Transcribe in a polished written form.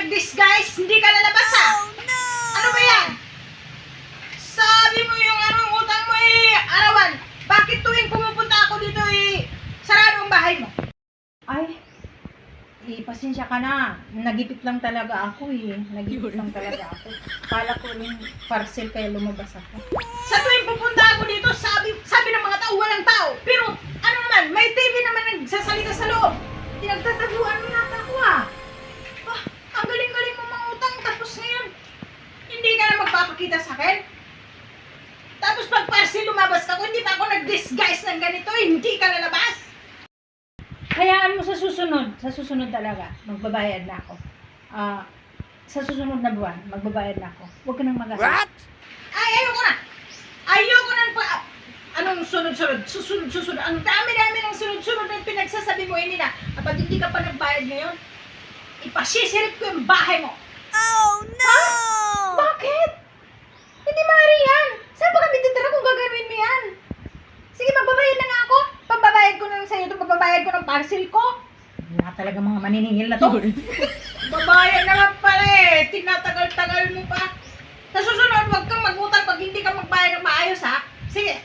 nag-disguise, hindi ka lalabas ha? Ano ba yan? Sabi mo yung utang mo arawan. Bakit tuwing pumupunta ako dito sarado ang bahay mo? Ay, pasensya ka na. Nagipit lang talaga ako Nagipit lang talaga ako. Kala ko rin parcel kaya lumabas ako. Sa tuwing pupunta ako dito, sabi ng mga tao, walang tao. Pero ano naman, may TV naman nagsasalita sa loob. Pinagtataguan mo nata ako ang galing-galing mo mangutang. Tapos ngayon, hindi ka na magpapakita sa akin. Tapos pag parcel lumabas ka, kung hindi pa ako nag-disguise ng ganito, hindi ka lalabas. Hayaan mo sa susunod talaga, magbabayad na ako. Sa susunod na buwan, magbabayad na ako. Huwag ka nang mag-asal. What? Ay, ayoko na. Ayoko na anong sunod-sunod? Susunod. Ang dami-dami ng sunod-sunod na pinagsasabi mo, na. Kapag hindi ka pa nagbayad ngayon, ipasisirip ko yung bahay mo. Oh no! Bakit? Hindi maaari yan. Saan ba kami titira kung gagawin mo yan? Sige, magbabayad na nga ako. Pambabayad ko na sa'yo ito, pambabayad ko ng parcel ko. Wala talaga mga maniningil na to. Babayad na nga pala tinatagal-tagal mo pa. Sa susunod, huwag kang magutang pag hindi ka magbayad ng maayos ha. Sige.